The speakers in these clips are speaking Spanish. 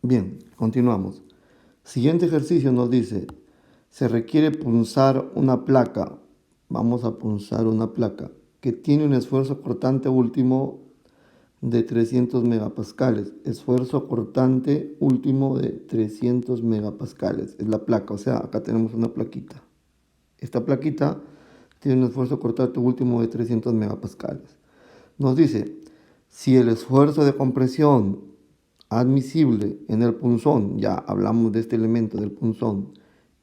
Bien, continuamos. Siguiente ejercicio nos dice, se requiere punzar una placa. Vamos a punzar una placa que tiene un esfuerzo cortante último de 300 megapascales. Esfuerzo cortante último de 300 megapascales. Es la placa, o sea, acá tenemos una plaquita. Esta plaquita tiene un esfuerzo cortante último de 300 megapascales. Nos dice, si el esfuerzo de compresión admisible en el punzón, ya hablamos de este elemento del punzón,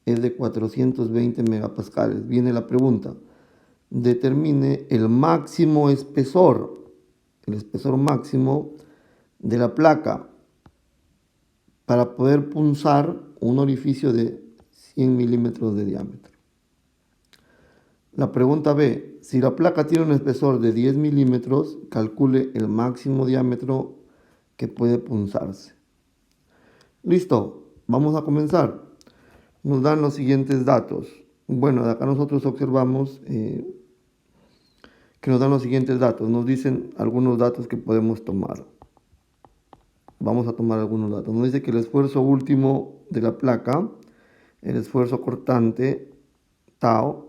es de 420 megapascales. Viene la pregunta, determine el máximo espesor, el espesor máximo de la placa para poder punzar un orificio de 100 milímetros de diámetro. La pregunta B, si la placa tiene un espesor de 10 milímetros, calcule el máximo diámetro que puede punzarse. Listo, vamos a comenzar. Nos dan los siguientes datos. Bueno, de acá nosotros observamos que nos dan los siguientes datos. Nos dicen algunos datos que podemos tomar. Vamos a tomar algunos datos. Nos dice que el esfuerzo último de la placa, el esfuerzo cortante, tau,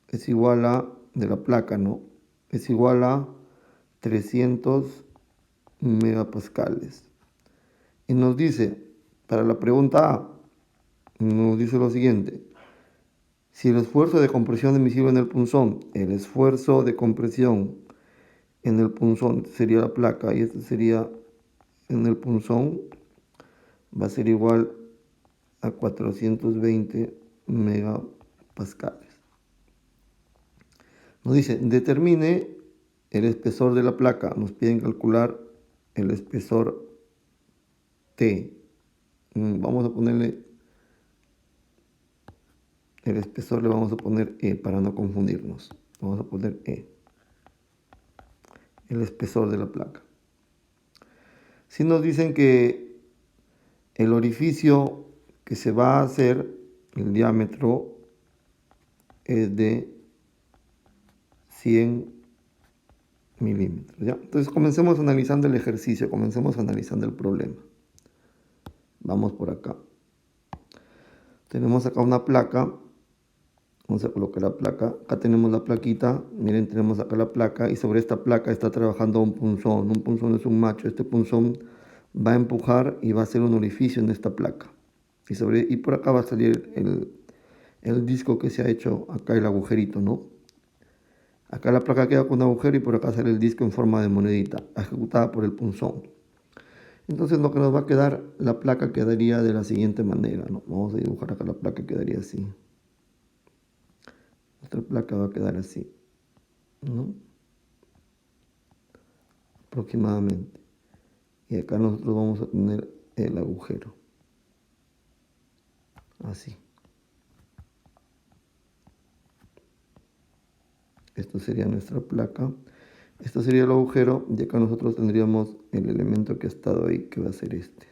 es igual a, de la placa, ¿no? Es igual a 300 megapascales. Y nos dice, para la pregunta A, nos dice lo siguiente. Si el esfuerzo de compresión admisible en el punzón, el esfuerzo de compresión en el punzón sería la placa y este sería en el punzón, va a ser igual a 420 megapascales. Nos dice, determine el espesor de la placa. Nos piden calcular el espesor T. Vamos a ponerle el espesor, le vamos a poner E para no confundirnos. Vamos a poner E. El espesor de la placa. Si nos dicen que el orificio que se va a hacer, el diámetro, es de 100 milímetros. ¿Ya? Entonces comencemos analizando el ejercicio, comencemos analizando el problema. Vamos por acá. Tenemos acá una placa. Vamos a colocar la placa. Acá tenemos la plaquita. Miren, tenemos acá la placa y sobre esta placa está trabajando un punzón. Un punzón es un macho. Este punzón va a empujar y va a hacer un orificio en esta placa. Y por acá va a salir el disco que se ha hecho acá, el agujerito, ¿no? Acá la placa queda con un agujero y por acá sale el disco en forma de monedita, ejecutada por el punzón. Entonces lo que nos va a quedar, la placa quedaría de la siguiente manera, ¿no? Vamos a dibujar acá la placa, quedaría así. Nuestra placa va a quedar así, ¿no? Aproximadamente. Y acá nosotros vamos a tener el agujero. Así. Esto sería nuestra placa. Esto sería el agujero y acá nosotros tendríamos el elemento que ha estado ahí, que va a ser este.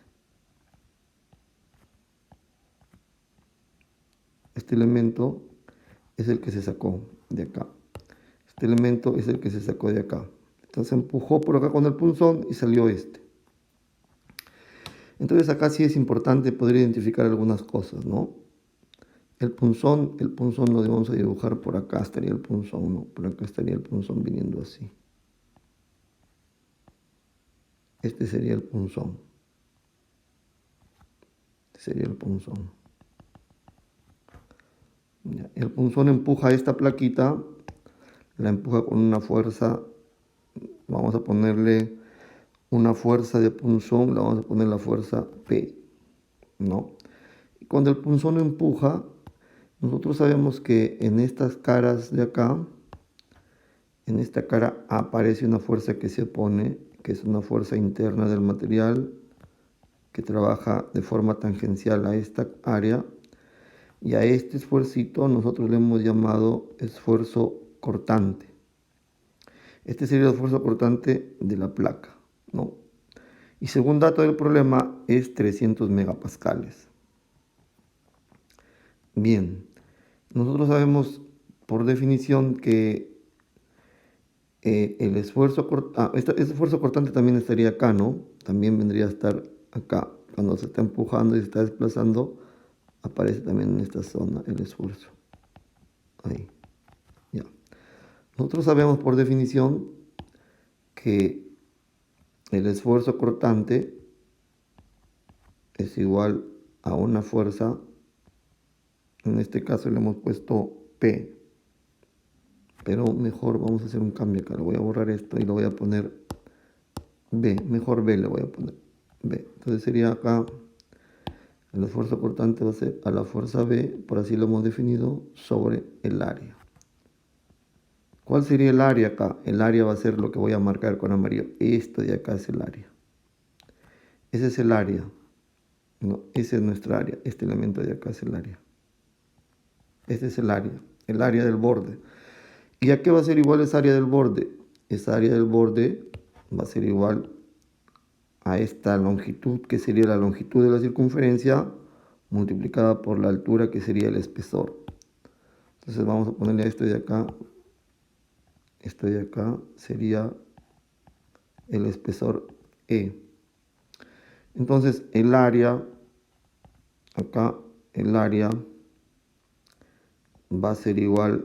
Este elemento es el que se sacó de acá. Este elemento es el que se sacó de acá. Entonces empujó por acá con el punzón y salió este. Entonces acá sí es importante poder identificar algunas cosas, ¿no? El punzón lo vamos a dibujar por acá, estaría el punzón, ¿no? Por acá estaría el punzón viniendo así. Este sería el punzón. Este sería el punzón. Ya. El punzón empuja esta plaquita, la empuja con una fuerza, vamos a ponerle una fuerza de punzón, le vamos a poner la fuerza P, ¿no? Y cuando el punzón empuja, nosotros sabemos que en estas caras de acá, en esta cara aparece una fuerza que se opone, que es una fuerza interna del material que trabaja de forma tangencial a esta área, y a este esfuercito nosotros le hemos llamado esfuerzo cortante. Este sería el esfuerzo cortante de la placa, ¿no? Y según dato del problema es 300 megapascales. Bien, nosotros sabemos por definición que este esfuerzo cortante también estaría acá, ¿no? También vendría a estar acá. cuando se está empujando y se está desplazando, aparece también en esta zona el esfuerzo. Ahí, ya. Nosotros sabemos por definición que el esfuerzo cortante es igual a una fuerza, en este caso le hemos puesto P, pero mejor vamos a hacer un cambio acá, lo voy a borrar esto y lo voy a poner B, mejor B le voy a poner B. Entonces sería acá, el esfuerzo cortante va a ser a la fuerza B, por así lo hemos definido, sobre el área. ¿Cuál sería el área acá? El área va a ser lo que voy a marcar con amarillo. Esto de acá es el área. Ese es el área. No, ese es nuestra área. Este elemento de acá es el área. Este es el área del borde. ¿Y a qué va a ser igual esa área del borde? Esa área del borde va a ser igual a esta longitud, que sería la longitud de la circunferencia, multiplicada por la altura, que sería el espesor. Entonces vamos a ponerle a esto de acá sería el espesor E. Entonces el área, acá el área va a ser igual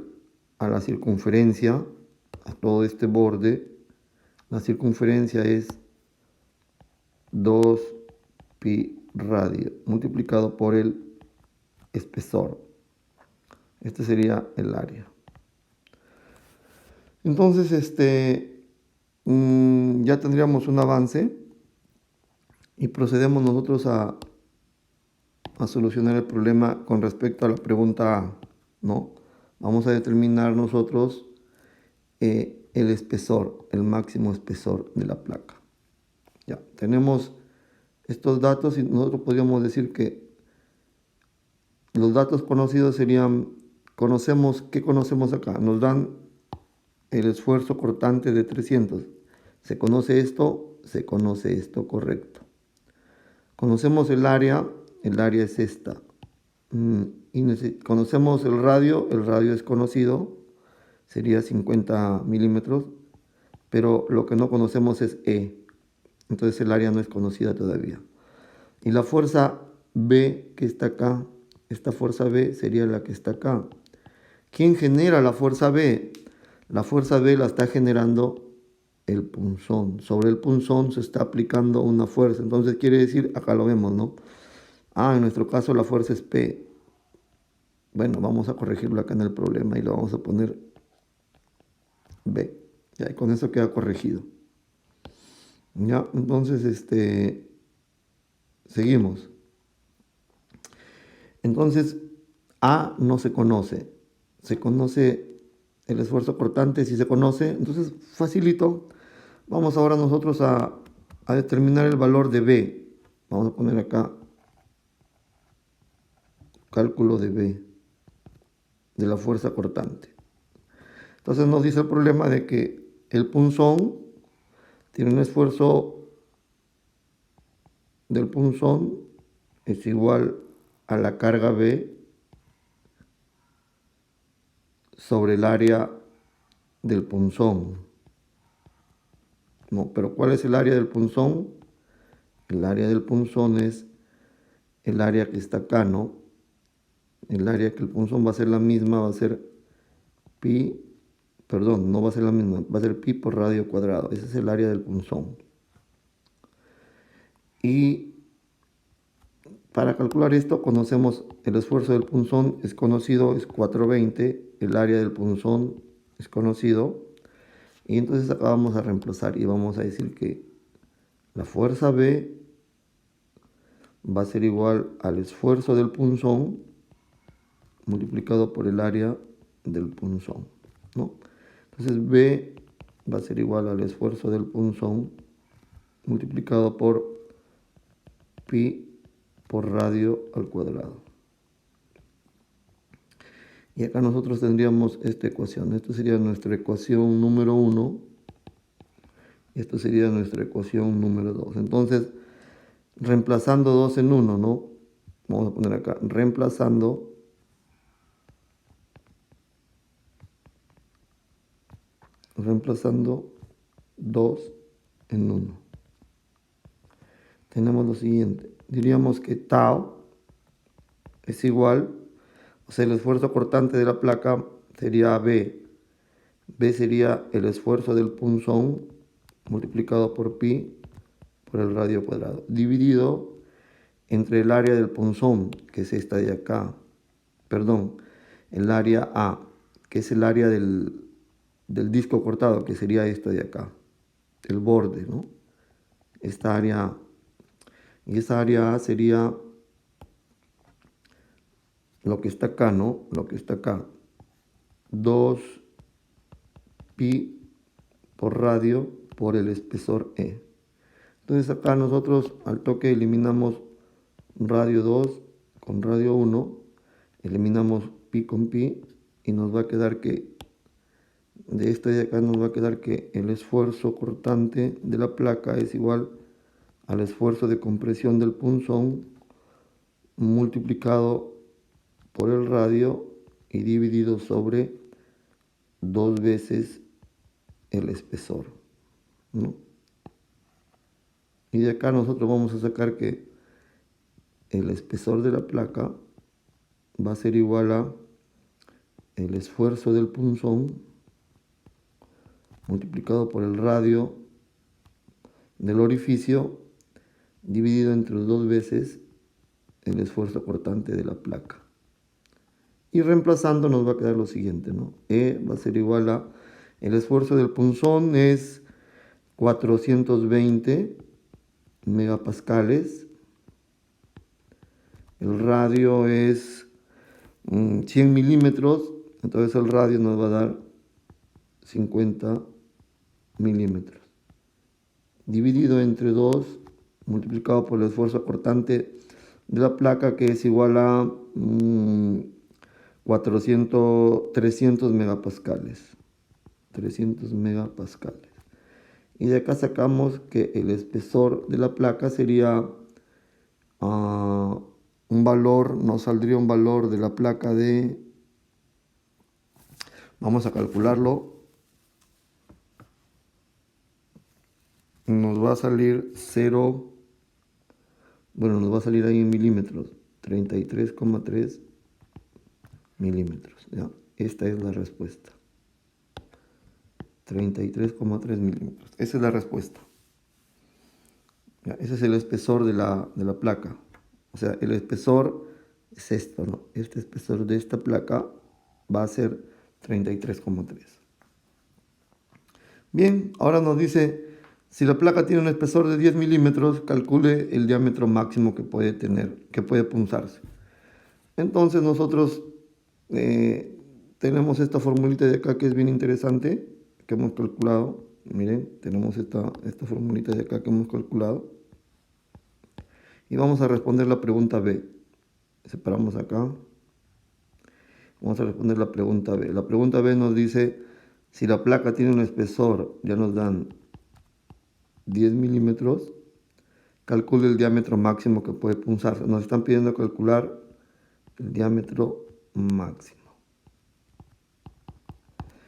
a la circunferencia, a todo este borde. La circunferencia es 2 pi radio multiplicado por el espesor. Este sería el área. Entonces, ya tendríamos un avance y procedemos nosotros a solucionar el problema con respecto a la pregunta A, ¿no? Vamos a determinar nosotros el espesor, el máximo espesor de la placa. Ya, tenemos estos datos y nosotros podríamos decir que los datos conocidos serían, ¿qué conocemos acá? Nos dan el esfuerzo cortante de 300. Se conoce esto, correcto. Conocemos el área es esta. Y conocemos el radio es conocido, sería 50 milímetros, pero lo que no conocemos es E. Entonces el área no es conocida todavía. Y la fuerza B que está acá, esta fuerza B sería la que está acá. ¿Quién genera la fuerza B? La fuerza B la está generando el punzón. Sobre el punzón se está aplicando una fuerza. Entonces quiere decir, acá lo vemos, ¿no? En nuestro caso la fuerza es P. Bueno, vamos a corregirlo acá en el problema y lo vamos a poner B. Ya, y con eso queda corregido. Ya, entonces, seguimos. Entonces, A no se conoce. Se conoce el esfuerzo cortante, si se conoce. Entonces, facilito. Vamos ahora nosotros a determinar el valor de B. Vamos a poner acá cálculo de B, de la fuerza cortante. Entonces nos dice el problema de que el punzón tiene un esfuerzo del punzón es igual a la carga B sobre el área del punzón. No, pero ¿cuál es el área del punzón? El área del punzón es el área que está acá, ¿no? El área que el punzón va a ser la misma, va a ser pi, perdón, no va a ser la misma, va a ser pi por radio cuadrado. Ese es el área del punzón. Y para calcular esto conocemos el esfuerzo del punzón, es conocido, es 420, el área del punzón es conocido. Y entonces acá vamos a reemplazar y vamos a decir que la fuerza B va a ser igual al esfuerzo del punzón multiplicado por el área del punzón, ¿no? Entonces B va a ser igual al esfuerzo del punzón multiplicado por pi por radio al cuadrado. Y acá nosotros tendríamos esta ecuación. Esta sería nuestra ecuación número 1. Y esta sería nuestra ecuación número 2. Entonces, reemplazando 2 en 1, ¿no? Vamos a poner acá, reemplazando reemplazando 2 en 1. Tenemos lo siguiente. diríamos que tau es igual, o sea, el esfuerzo cortante de la placa sería B. B sería el esfuerzo del punzón multiplicado por pi por el radio cuadrado, dividido entre el área del punzón, que es esta de acá, perdón, el área A, que es el área del disco cortado, que sería esta de acá, el borde, ¿no? Esta área, y esa área A sería lo que está acá, ¿no? Lo que está acá, 2 pi por radio por el espesor E. Entonces acá nosotros al toque eliminamos radio 2 con radio 1, eliminamos pi con pi y nos va a quedar que de esta de acá nos va a quedar que el esfuerzo cortante de la placa es igual al esfuerzo de compresión del punzón multiplicado por el radio y dividido sobre 2 veces el espesor, ¿no? Y de acá nosotros vamos a sacar que el espesor de la placa va a ser igual a el esfuerzo del punzón multiplicado por el radio del orificio dividido entre 2 veces el esfuerzo cortante de la placa. Y reemplazando nos va a quedar lo siguiente, ¿no? E va a ser igual a el esfuerzo del punzón es 420 megapascales. El radio es 100 milímetros, entonces el radio nos va a dar 50 milímetros. Dividido entre 2, multiplicado por el esfuerzo cortante de la placa, que es igual a 300 megapascales. 300 megapascales. Y de acá sacamos que el espesor de la placa sería un valor, nos saldría un valor de la placa de, vamos a calcularlo, nos va a salir 0, bueno, nos va a salir ahí en milímetros, 33,3 milímetros, ¿ya? Esta es la respuesta. 33,3 milímetros. Esa es la respuesta. ¿Ya? Ese es el espesor de la placa. O sea, el espesor es esto, ¿no? Este espesor de esta placa va a ser 33,3. Bien, ahora nos dice, si la placa tiene un espesor de 10 milímetros, calcule el diámetro máximo que puede tener, que puede punzarse. Entonces nosotros tenemos esta formulita de acá que es bien interesante, que hemos calculado. Miren, tenemos esta formulita de acá que hemos calculado. Y vamos a responder la pregunta B. Separamos acá. Vamos a responder la pregunta B. La pregunta B nos dice, si la placa tiene un espesor, ya nos dan 10 milímetros, calcule el diámetro máximo que puede punzarse. Nos están pidiendo calcular el diámetro máximo.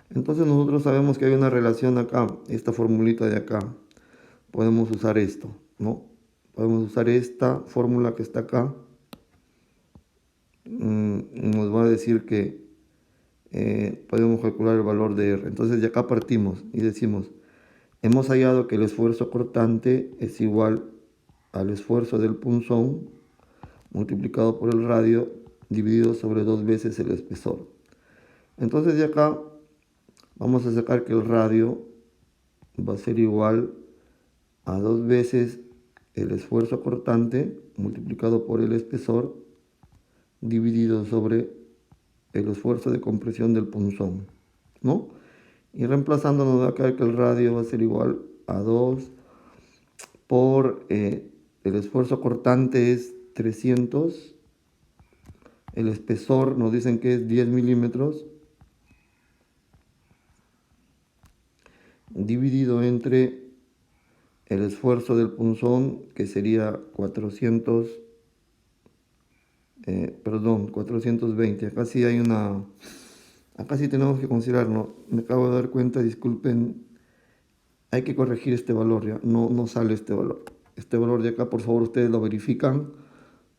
Entonces nosotros sabemos que hay una relación acá, esta formulita de acá. Podemos usar esto, ¿no? Podemos usar esta fórmula que está acá. Nos va a decir que podemos calcular el valor de R. Entonces de acá partimos y decimos, hemos hallado que el esfuerzo cortante es igual al esfuerzo del punzón multiplicado por el radio dividido sobre 2 veces el espesor. Entonces de acá vamos a sacar que el radio va a ser igual a 2 veces el esfuerzo cortante multiplicado por el espesor dividido sobre el esfuerzo de compresión del punzón, ¿no? Y reemplazando nos va a quedar que el radio va a ser igual a 2 por el esfuerzo cortante es 300, el espesor nos dicen que es 10 milímetros, dividido entre el esfuerzo del punzón, que sería 420. Acá sí hay acá sí tenemos que considerarlo. Me acabo de dar cuenta, disculpen, hay que corregir este valor, ya, no sale este valor. Este valor de acá, por favor, ustedes lo verifican.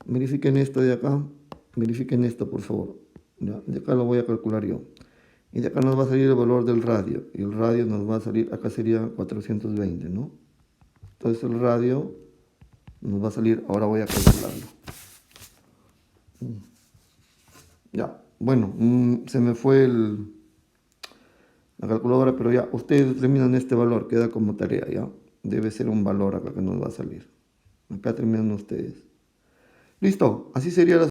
Verifiquen esto de acá. Verifiquen esto, por favor. ¿Ya? De acá lo voy a calcular yo. Y de acá nos va a salir el valor del radio. Y el radio nos va a salir, acá sería 420, ¿no? Entonces el radio nos va a salir, ahora voy a calcularlo. Ya, bueno, se me fue la calculadora, pero ya, ustedes determinan este valor, queda como tarea, ¿ya? Debe ser un valor acá que nos va a salir. Acá terminan ustedes. Listo, así sería la